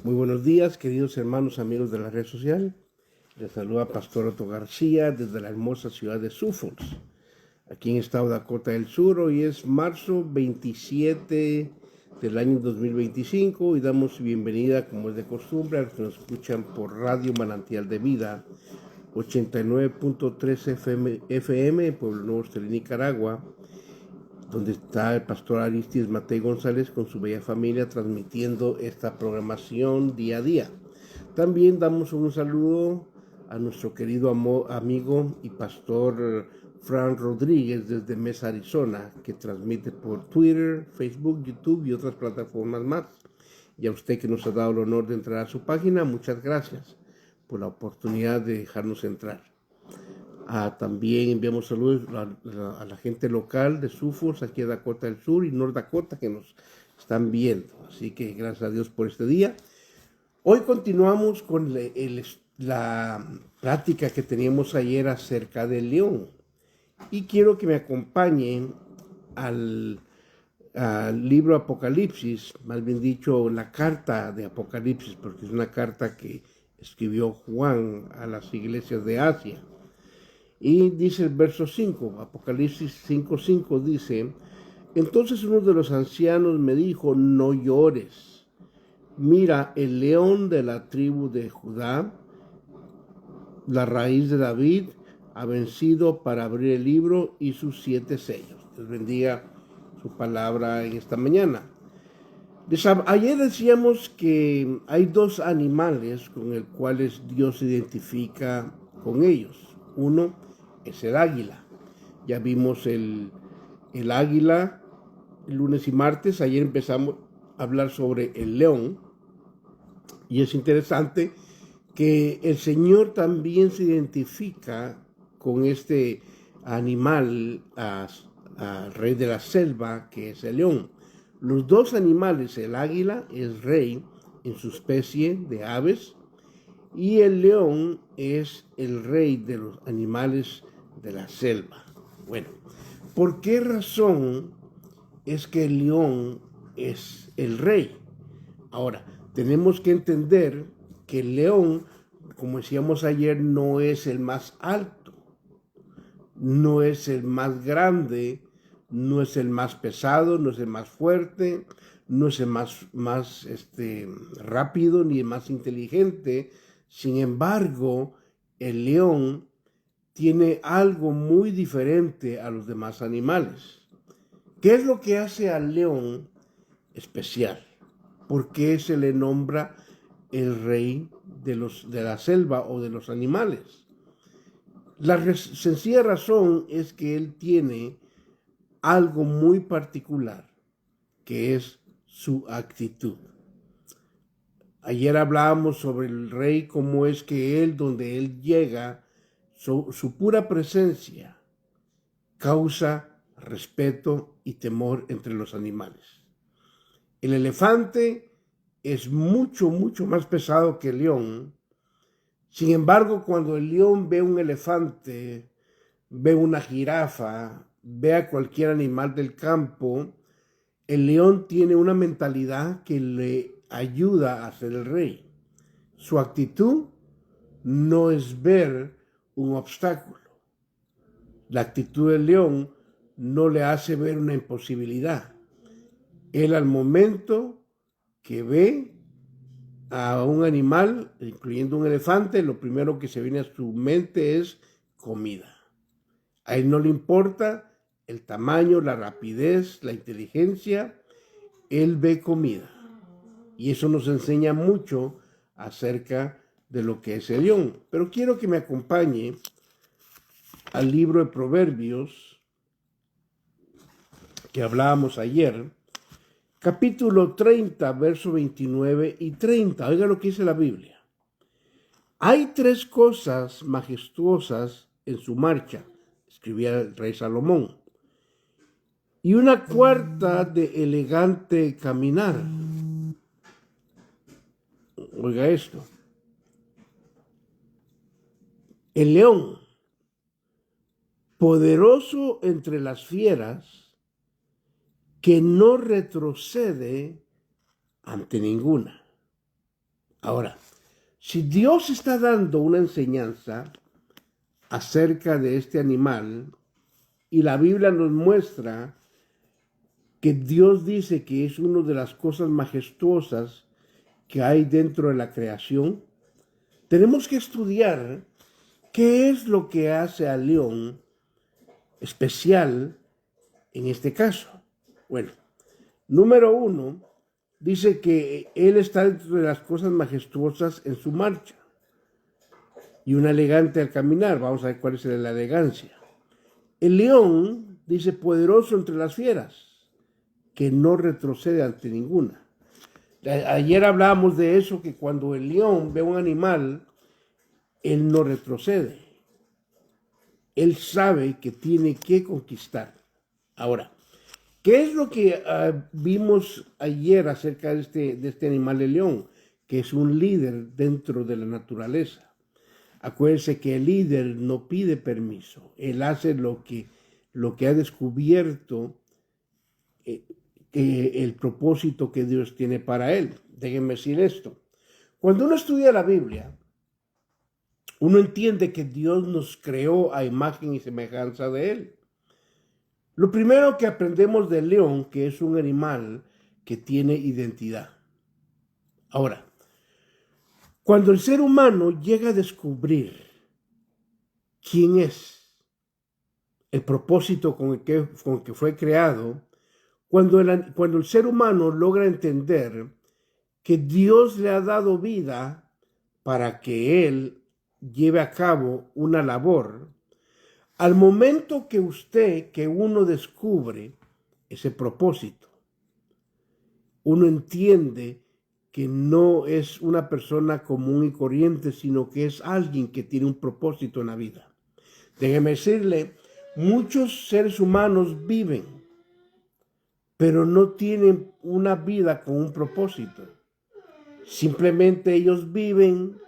Muy buenos días, queridos hermanos, amigos de la red social. Les saluda Pastor Otto García desde la hermosa ciudad de Sioux, aquí en el estado de Dakota del Sur. Hoy es marzo 27 del año 2025 y damos bienvenida, como es de costumbre, a los que nos escuchan por Radio Manantial de Vida, 89.3 FM en Pueblo Nuevo, Estelí, Nicaragua, donde está el pastor Aristides Matei González con su bella familia transmitiendo esta programación día a día. También damos un saludo a nuestro querido amigo y pastor Fran Rodríguez desde Mesa, Arizona, que transmite por Twitter, Facebook, YouTube y otras plataformas más. Y a usted que nos ha dado el honor de entrar a su página, muchas gracias por la oportunidad de dejarnos entrar. También enviamos saludos a la gente local de Sioux, aquí en Dakota del Sur y North Dakota, que nos están viendo. Así que gracias a Dios por este día. Hoy continuamos con la plática que teníamos ayer acerca del león. Y quiero que me acompañen al libro Apocalipsis, más bien dicho, la carta de Apocalipsis, porque es una carta que escribió Juan a las iglesias de Asia. Y dice el verso 5, Apocalipsis 5:5 dice: entonces uno de los ancianos me dijo, no llores. Mira, el león de la tribu de Judá, la raíz de David, ha vencido para abrir el libro y sus 7 sellos. Dios bendiga su palabra en esta mañana. Ayer decíamos que hay dos animales con los cuales Dios se identifica con ellos. Uno es el águila. Ya vimos el águila el lunes y martes. Ayer empezamos a hablar sobre el león. Y es interesante que el Señor también se identifica con este animal, al rey de la selva, que es el león. Los dos animales, el águila es rey en su especie de aves y el león es el rey de los animales de la selva. Bueno, ¿por qué razón es que el león es el rey? Ahora, tenemos que entender que el león, como decíamos ayer, no es el más alto, no es el más grande, no es el más pesado, no es el más fuerte, no es el más rápido ni el más inteligente. Sin embargo, el león tiene algo muy diferente a los demás animales. ¿Qué es lo que hace al león especial? ¿Por qué se le nombra el rey de la selva o de los animales? La sencilla razón es que él tiene algo muy particular, que es su actitud. Ayer hablábamos sobre el rey, cómo es que él, donde él llega, su pura presencia causa respeto y temor entre los animales. El elefante es mucho, mucho más pesado que el león. Sin embargo, cuando el león ve un elefante, ve una jirafa, ve a cualquier animal del campo, el león tiene una mentalidad que le ayuda a ser el rey. Su actitud no es ver un obstáculo. La actitud del león no le hace ver una imposibilidad. Él al momento que ve a un animal, incluyendo un elefante, lo primero que se viene a su mente es comida. A él no le importa el tamaño, la rapidez, la inteligencia, él ve comida. Y eso nos enseña mucho acerca de lo que es el león. Pero quiero que me acompañe al libro de Proverbios que hablábamos ayer, capítulo 30, verso 29 y 30. Oiga lo que dice la Biblia. Hay 3 cosas majestuosas en su marcha, escribía el rey Salomón, y una cuarta de elegante caminar. Oiga esto. El león, poderoso entre las fieras, que no retrocede ante ninguna. Ahora, si Dios está dando una enseñanza acerca de este animal y la Biblia nos muestra que Dios dice que es una de las cosas majestuosas que hay dentro de la creación, tenemos que estudiar qué es lo que hace al león especial en este caso. Bueno, número uno, dice que él está dentro de las cosas majestuosas en su marcha y una elegante al caminar. Vamos a ver cuál es la elegancia. El león, dice, poderoso entre las fieras, que no retrocede ante ninguna. Ayer hablábamos de eso, que cuando el león ve un animal, él no retrocede. Él sabe que tiene que conquistar. Ahora, ¿qué es lo que vimos ayer acerca de este animal de león? Que es un líder dentro de la naturaleza. Acuérdense que el líder no pide permiso. Él hace lo que ha descubierto, el propósito que Dios tiene para él. Déjenme decir esto. Cuando uno estudia la Biblia, uno entiende que Dios nos creó a imagen y semejanza de él. Lo primero que aprendemos del león, que es un animal que tiene identidad. Ahora, cuando el ser humano llega a descubrir quién es, el propósito con el que fue creado, cuando el ser humano logra entender que Dios le ha dado vida para que él lleve a cabo una labor, al momento que uno descubre ese propósito, uno entiende que no es una persona común y corriente, sino que es alguien que tiene un propósito en la vida. Déjeme decirle, muchos seres humanos viven, pero no tienen una vida con un propósito. Simplemente ellos viven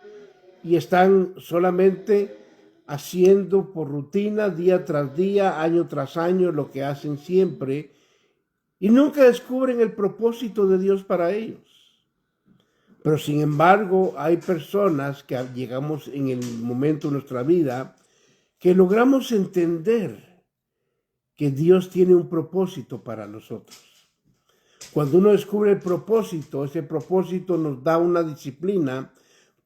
y están solamente haciendo por rutina, día tras día, año tras año, lo que hacen siempre, y nunca descubren el propósito de Dios para ellos. Pero sin embargo, hay personas que llegamos en el momento de nuestra vida que logramos entender que Dios tiene un propósito para nosotros. Cuando uno descubre el propósito, ese propósito nos da una disciplina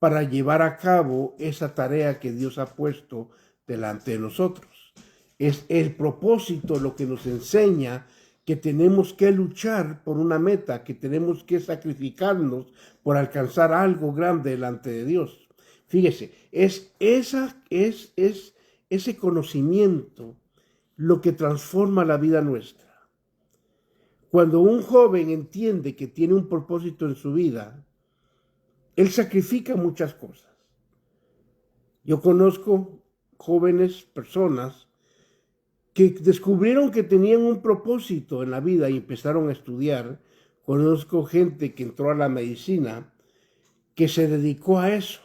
para llevar a cabo esa tarea que Dios ha puesto delante de nosotros. Es el propósito lo que nos enseña que tenemos que luchar por una meta, que tenemos que sacrificarnos por alcanzar algo grande delante de Dios. Fíjese, es ese conocimiento lo que transforma la vida nuestra. Cuando un joven entiende que tiene un propósito en su vida, él sacrifica muchas cosas. Yo conozco jóvenes, personas, que descubrieron que tenían un propósito en la vida y empezaron a estudiar. Conozco gente que entró a la medicina, que se dedicó a eso.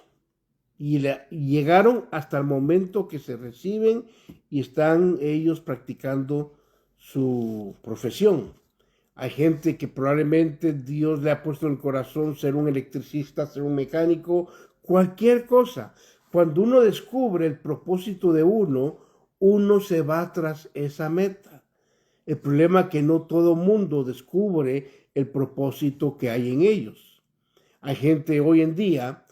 Y llegaron hasta el momento que se reciben y están ellos practicando su profesión. Hay gente que probablemente Dios le ha puesto en el corazón ser un electricista, ser un mecánico, cualquier cosa. Cuando uno descubre el propósito de uno se va tras esa meta. El problema es que no todo mundo descubre el propósito que hay en ellos. Hay gente hoy en día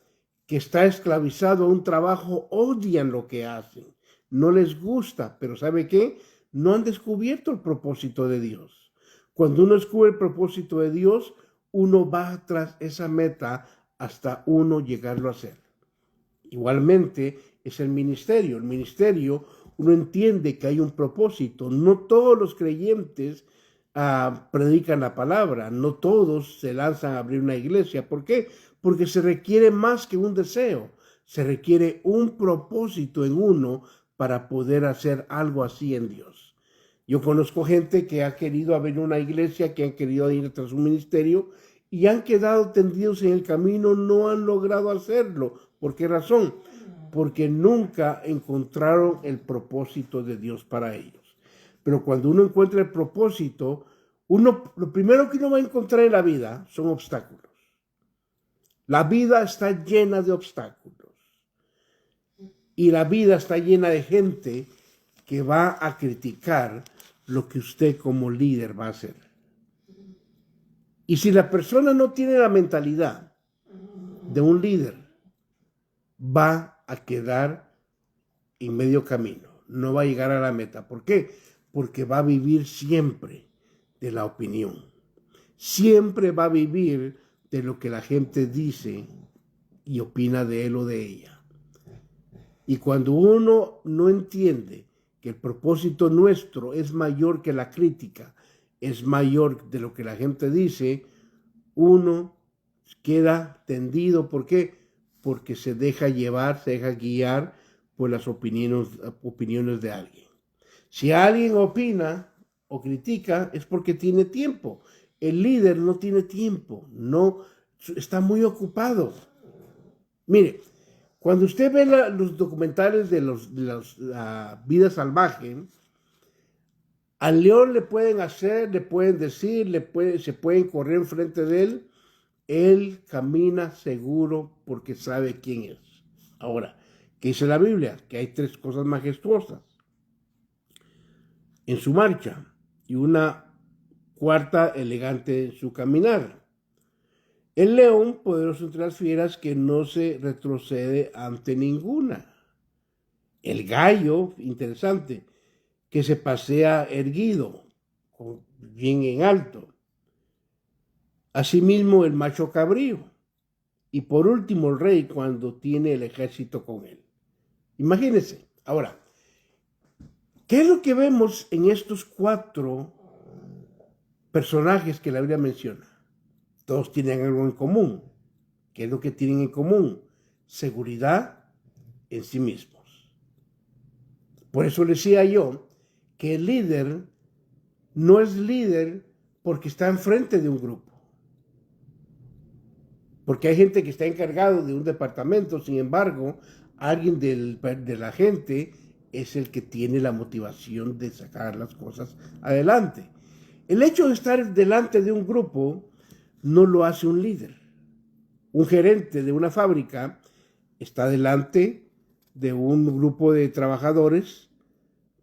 que está esclavizado a un trabajo, odian lo que hacen, no les gusta, pero ¿sabe qué? No han descubierto el propósito de Dios. Cuando uno descubre el propósito de Dios, uno va tras esa meta hasta uno llegarlo a hacer. Igualmente es el ministerio. El ministerio, uno entiende que hay un propósito. No todos los creyentes predican la palabra, no todos se lanzan a abrir una iglesia. ¿Por qué? Porque se requiere más que un deseo, se requiere un propósito en uno para poder hacer algo así en Dios. Yo conozco gente que ha querido abrir una iglesia, que han querido ir tras un ministerio y han quedado tendidos en el camino, no han logrado hacerlo. ¿Por qué razón? Porque nunca encontraron el propósito de Dios para ellos. Pero cuando uno encuentra el propósito, lo primero que uno va a encontrar en la vida son obstáculos. La vida está llena de obstáculos. Y la vida está llena de gente que va a criticar lo que usted como líder va a hacer. Y si la persona no tiene la mentalidad de un líder, va a quedar en medio camino. No va a llegar a la meta. ¿Por qué? Porque va a vivir siempre de la opinión. Siempre va a vivir de lo que la gente dice y opina de él o de ella. Y cuando uno no entiende que el propósito nuestro es mayor que la crítica, es mayor de lo que la gente dice, uno queda tendido. ¿Por qué? Porque se deja llevar, se deja guiar por las opiniones de alguien. Si alguien opina o critica, es porque tiene tiempo. El líder no tiene tiempo, no está muy ocupado. Mire, cuando usted ve los documentales de la vida salvaje, al león le pueden hacer, le pueden decir, se pueden correr enfrente de él. Él camina seguro porque sabe quién es. Ahora, ¿qué dice la Biblia? Que hay 3 cosas majestuosas en su marcha y una cuarta elegante en su caminar. El león, poderoso entre las fieras, que no se retrocede ante ninguna. El gallo, interesante, que se pasea erguido, bien en alto. Asimismo, el macho cabrío. Y por último, el rey cuando tiene el ejército con él. Imagínense. Ahora, ¿qué es lo que vemos en estos 4 personajes que la Biblia menciona? Todos tienen algo en común. ¿Qué es lo que tienen en común? Seguridad en sí mismos. Por eso decía yo que el líder no es líder porque está enfrente de un grupo. Porque hay gente que está encargado de un departamento, sin embargo, alguien de la gente es el que tiene la motivación de sacar las cosas adelante. El hecho de estar delante de un grupo no lo hace un líder. Un gerente de una fábrica está delante de un grupo de trabajadores,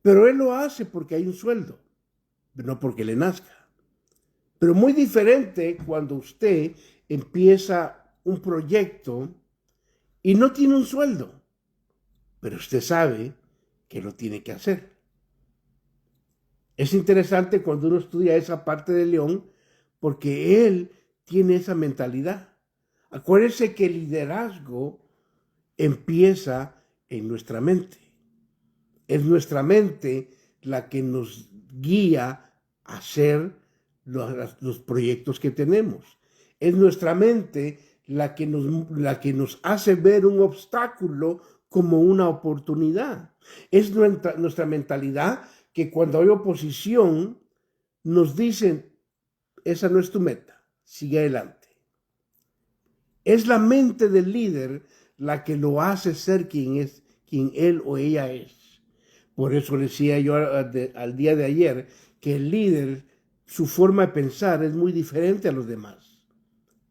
pero él lo hace porque hay un sueldo, no porque le nazca. Pero muy diferente cuando usted empieza un proyecto y no tiene un sueldo, pero usted sabe que lo tiene que hacer. Es interesante cuando uno estudia esa parte de León porque él tiene esa mentalidad. Acuérdense que el liderazgo empieza en nuestra mente. Es nuestra mente la que nos guía a hacer los proyectos que tenemos. Es nuestra mente la que nos hace ver un obstáculo como una oportunidad. Es nuestra mentalidad que cuando hay oposición nos dicen, esa no es tu meta, sigue adelante. Es la mente del líder la que lo hace ser quien él o ella es. Por eso decía yo al día de ayer que el líder, su forma de pensar es muy diferente a los demás.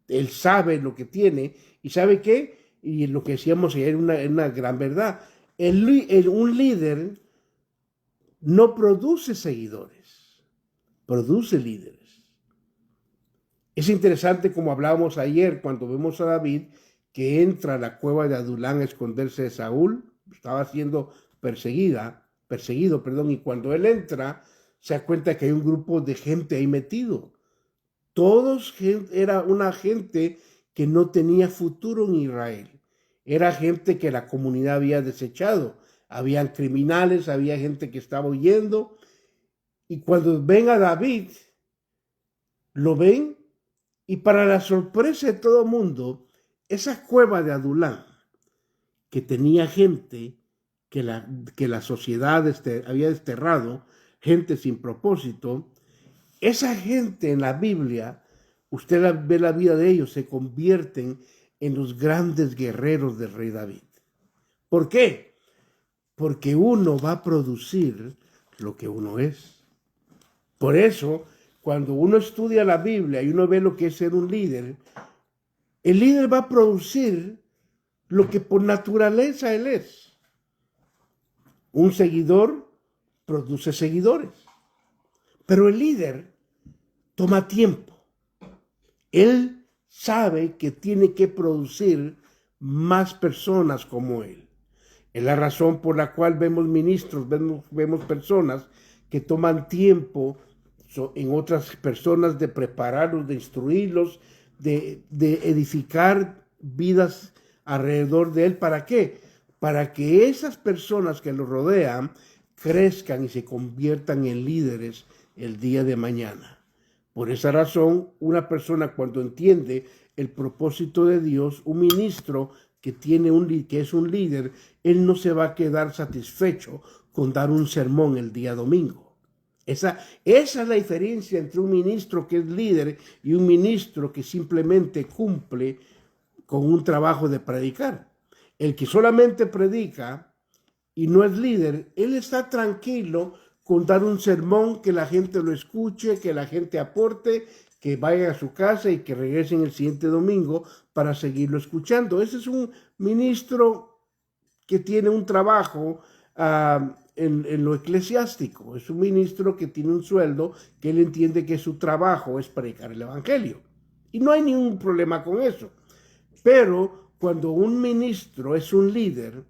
Él sabe lo que tiene y sabe qué, y lo que decíamos ayer es una gran verdad. Un líder no produce seguidores, produce líderes. Es interesante como hablábamos ayer cuando vemos a David que entra a la cueva de Adulán a esconderse de Saúl, estaba siendo perseguido, y cuando él entra se da cuenta que hay un grupo de gente ahí metido. Era una gente que no tenía futuro en Israel. Era gente que la comunidad había desechado. Habían criminales, había gente que estaba huyendo. Y cuando ven a David, lo ven, y para la sorpresa de todo el mundo, esa cueva de Adulán, que tenía gente que la sociedad había desterrado, gente sin propósito, esa gente en la Biblia, usted ve la vida de ellos, se convierten en los grandes guerreros del rey David. ¿Por qué? Porque uno va a producir lo que uno es. Por eso, cuando uno estudia la Biblia y uno ve lo que es ser un líder, El líder va a producir lo que por naturaleza él es. Un seguidor produce seguidores. Pero el líder toma tiempo. Él sabe que tiene que producir más personas como él. Es la razón por la cual vemos ministros, vemos personas que toman tiempo en otras personas de prepararlos, de instruirlos, de edificar vidas alrededor de él. ¿Para qué? Para que esas personas que lo rodean crezcan y se conviertan en líderes el día de mañana. Por esa razón, una persona cuando entiende el propósito de Dios, un ministro que es un líder, él no se va a quedar satisfecho con dar un sermón el día domingo. Esa es la diferencia entre un ministro que es líder y un ministro que simplemente cumple con un trabajo de predicar. El que solamente predica y no es líder, él está tranquilo con dar un sermón, que la gente lo escuche, que la gente aporte, que vaya a su casa y que regresen el siguiente domingo para seguirlo escuchando. Ese es un ministro que tiene un trabajo en lo eclesiástico. Es un ministro que tiene un sueldo, que él entiende que su trabajo es predicar el evangelio. Y no hay ningún problema con eso. Pero cuando un ministro es un líder,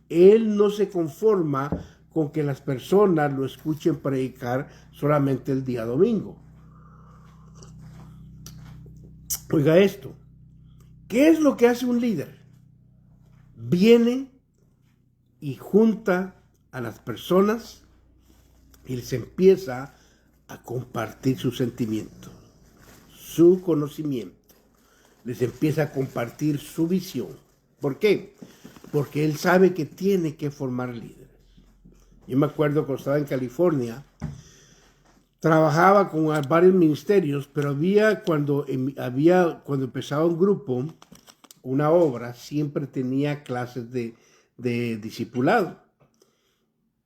él no se conforma con que las personas lo escuchen predicar solamente el día domingo. Oiga esto, ¿qué es lo que hace un líder? Viene y junta a las personas y les empieza a compartir su sentimiento, su conocimiento. Les empieza a compartir su visión. ¿Por qué? Porque él sabe que tiene que formar líderes. Yo me acuerdo cuando estaba en California, trabajaba con varios ministerios, pero cuando empezaba un grupo, una obra, siempre tenía clases de discipulado.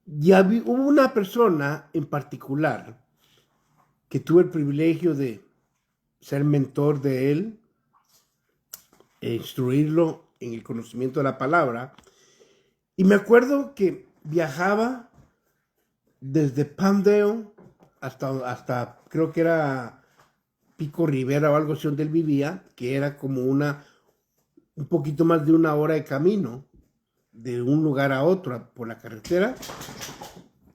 Y hubo una persona en particular que tuve el privilegio de ser mentor de él, e instruirlo en el conocimiento de la palabra. Y me acuerdo que viajaba desde Palmdale hasta creo que era Pico Rivera o algo así donde él vivía, que era como un poquito más de una hora de camino de un lugar a otro por la carretera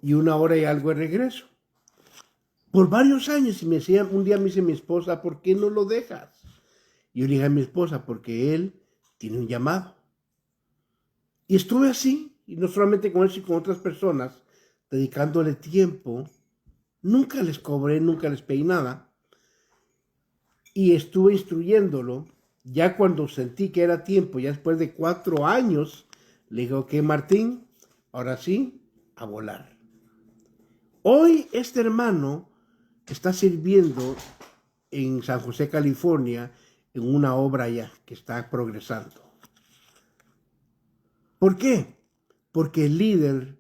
y una hora y algo de regreso. Por varios años, un día me dice mi esposa, ¿por qué no lo dejas? Y yo le dije a mi esposa, porque él tiene un llamado. Y estuve así, y no solamente con él, sino con otras personas, dedicándole tiempo. Nunca les cobré, nunca les pedí nada. Y estuve instruyéndolo. Ya cuando sentí que era tiempo, ya después de 4 años, le dije, ok, Martín, ahora sí, a volar. Hoy este hermano está sirviendo en San José, California, en una obra ya que está progresando. ¿Por qué? Porque el líder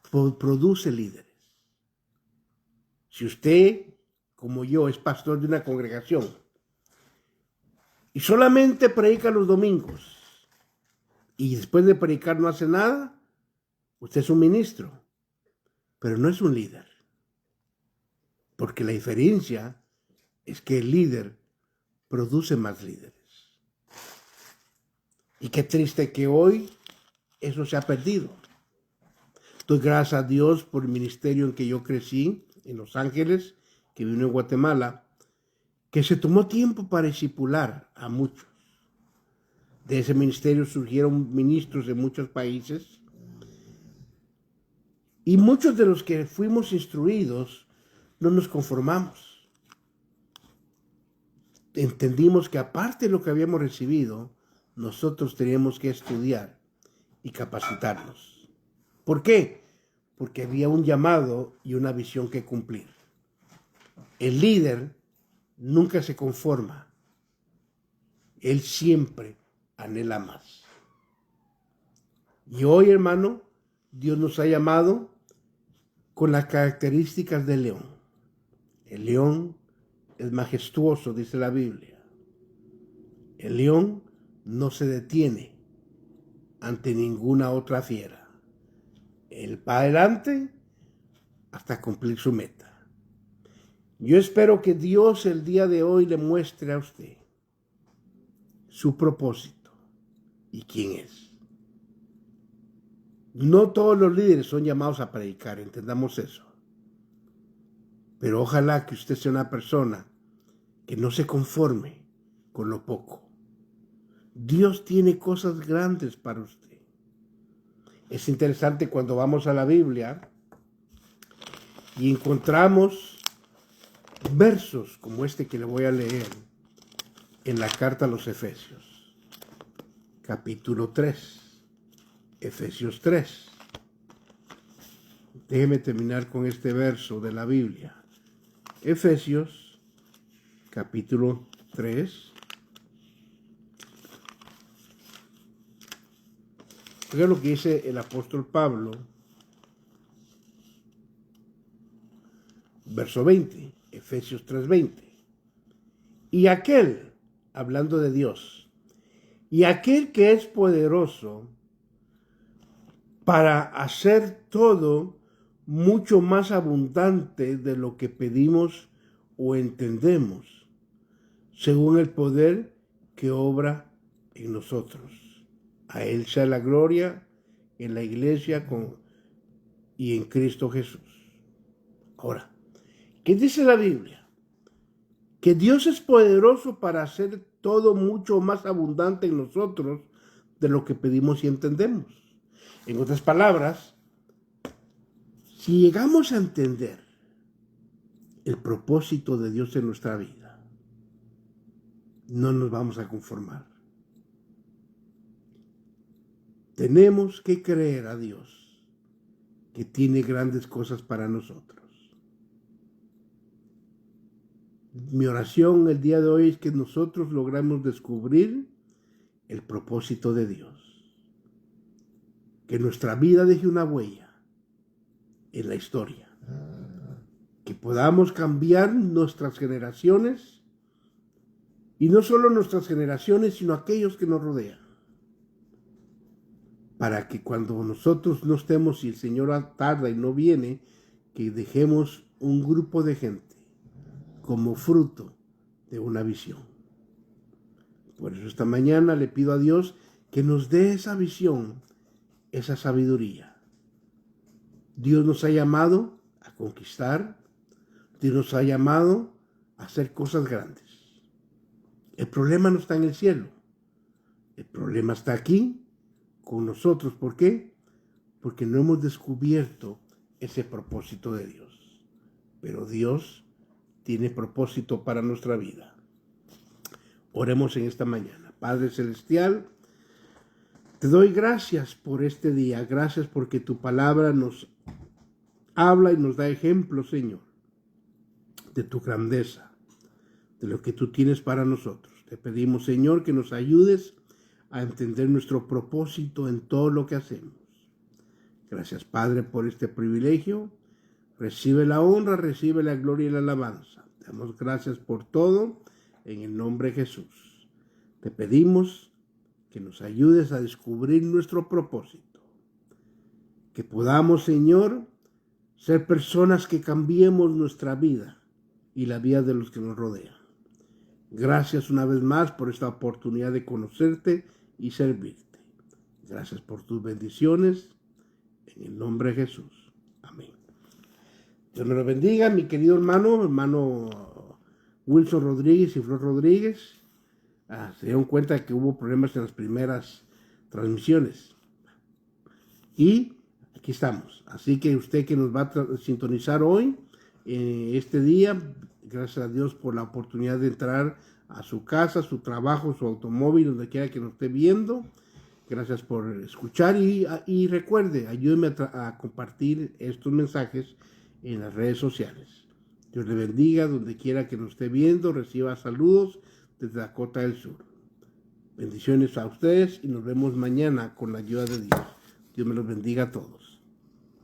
produce líderes. Si usted, como yo, es pastor de una congregación y solamente predica los domingos y después de predicar no hace nada, usted es un ministro, pero no es un líder. Porque la diferencia es que el líder produce más líderes. Y qué triste que hoy eso se ha perdido. Doy gracias a Dios por el ministerio en que yo crecí, en Los Ángeles, que vino en Guatemala, que se tomó tiempo para discipular a muchos. De ese ministerio surgieron ministros de muchos países. Y muchos de los que fuimos instruidos no nos conformamos. Entendimos que aparte de lo que habíamos recibido, nosotros teníamos que estudiar y capacitarnos. ¿Por qué? Porque había un llamado y una visión que cumplir. El líder nunca se conforma. Él siempre anhela más. Y hoy, hermano, Dios nos ha llamado con las características del león. El león es majestuoso, dice la Biblia. El león no se detiene ante ninguna otra fiera. Él va adelante hasta cumplir su meta. Yo espero que Dios el día de hoy le muestre a usted su propósito y quién es. No todos los líderes son llamados a predicar, entendamos eso. Pero ojalá que usted sea una persona que no se conforme con lo poco. Dios tiene cosas grandes para usted. Es interesante cuando vamos a la Biblia y encontramos versos como este que le voy a leer en la carta a los Efesios, capítulo 3, Efesios 3. Déjeme terminar con este verso de la Biblia. Efesios, capítulo 3. Oiga lo que dice el apóstol Pablo, verso 20, Efesios 3:20. Y aquel, hablando de Dios, y aquel que es poderoso para hacer todo mucho más abundante de lo que pedimos o entendemos, según el poder que obra en nosotros. A Él sea la gloria en la iglesia y en Cristo Jesús. Ahora, ¿qué dice la Biblia? Que Dios es poderoso para hacer todo mucho más abundante en nosotros de lo que pedimos y entendemos. En otras palabras, si llegamos a entender el propósito de Dios en nuestra vida, no nos vamos a conformar. Tenemos que creer a Dios que tiene grandes cosas para nosotros. Mi oración el día de hoy es que nosotros logremos descubrir el propósito de Dios. Que nuestra vida deje una huella en la historia. Que podamos cambiar nuestras generaciones, y no solo nuestras generaciones, sino aquellos que nos rodean. Para que cuando nosotros no estemos y el Señor tarda y no viene, que dejemos un grupo de gente como fruto de una visión. Por eso esta mañana le pido a Dios que nos dé esa visión, esa sabiduría. Dios nos ha llamado a conquistar, Dios nos ha llamado a hacer cosas grandes. El problema no está en el cielo, el problema está aquí con nosotros. ¿Por qué? Porque no hemos descubierto ese propósito de Dios. Pero Dios tiene propósito para nuestra vida. Oremos en esta mañana. Padre Celestial, te doy gracias por este día. Gracias porque tu palabra nos habla y nos da ejemplo, Señor, de tu grandeza, de lo que tú tienes para nosotros. Te pedimos, Señor, que nos ayudes a entender nuestro propósito en todo lo que hacemos. Gracias, Padre, por este privilegio. Recibe la honra, recibe la gloria y la alabanza. Te damos gracias por todo, en el nombre de Jesús. Te pedimos que nos ayudes a descubrir nuestro propósito. Que podamos, Señor, ser personas que cambiemos nuestra vida y la vida de los que nos rodean. Gracias una vez más por esta oportunidad de conocerte y servirte. Gracias por tus bendiciones. En el nombre de Jesús. Amén. Dios me lo bendiga, mi querido hermano Wilson Rodríguez y Flor Rodríguez. Se dieron cuenta que hubo problemas en las primeras transmisiones. Y aquí estamos. Así que usted que nos va a sintonizar hoy, este día, gracias a Dios por la oportunidad de entrar a su casa, su trabajo, su automóvil, donde quiera que nos esté viendo. Gracias por escuchar y recuerde, ayúdeme a compartir estos mensajes en las redes sociales. Dios le bendiga donde quiera que nos esté viendo. Reciba saludos desde Dakota del Sur. Bendiciones a ustedes y nos vemos mañana con la ayuda de Dios. Dios me los bendiga a todos.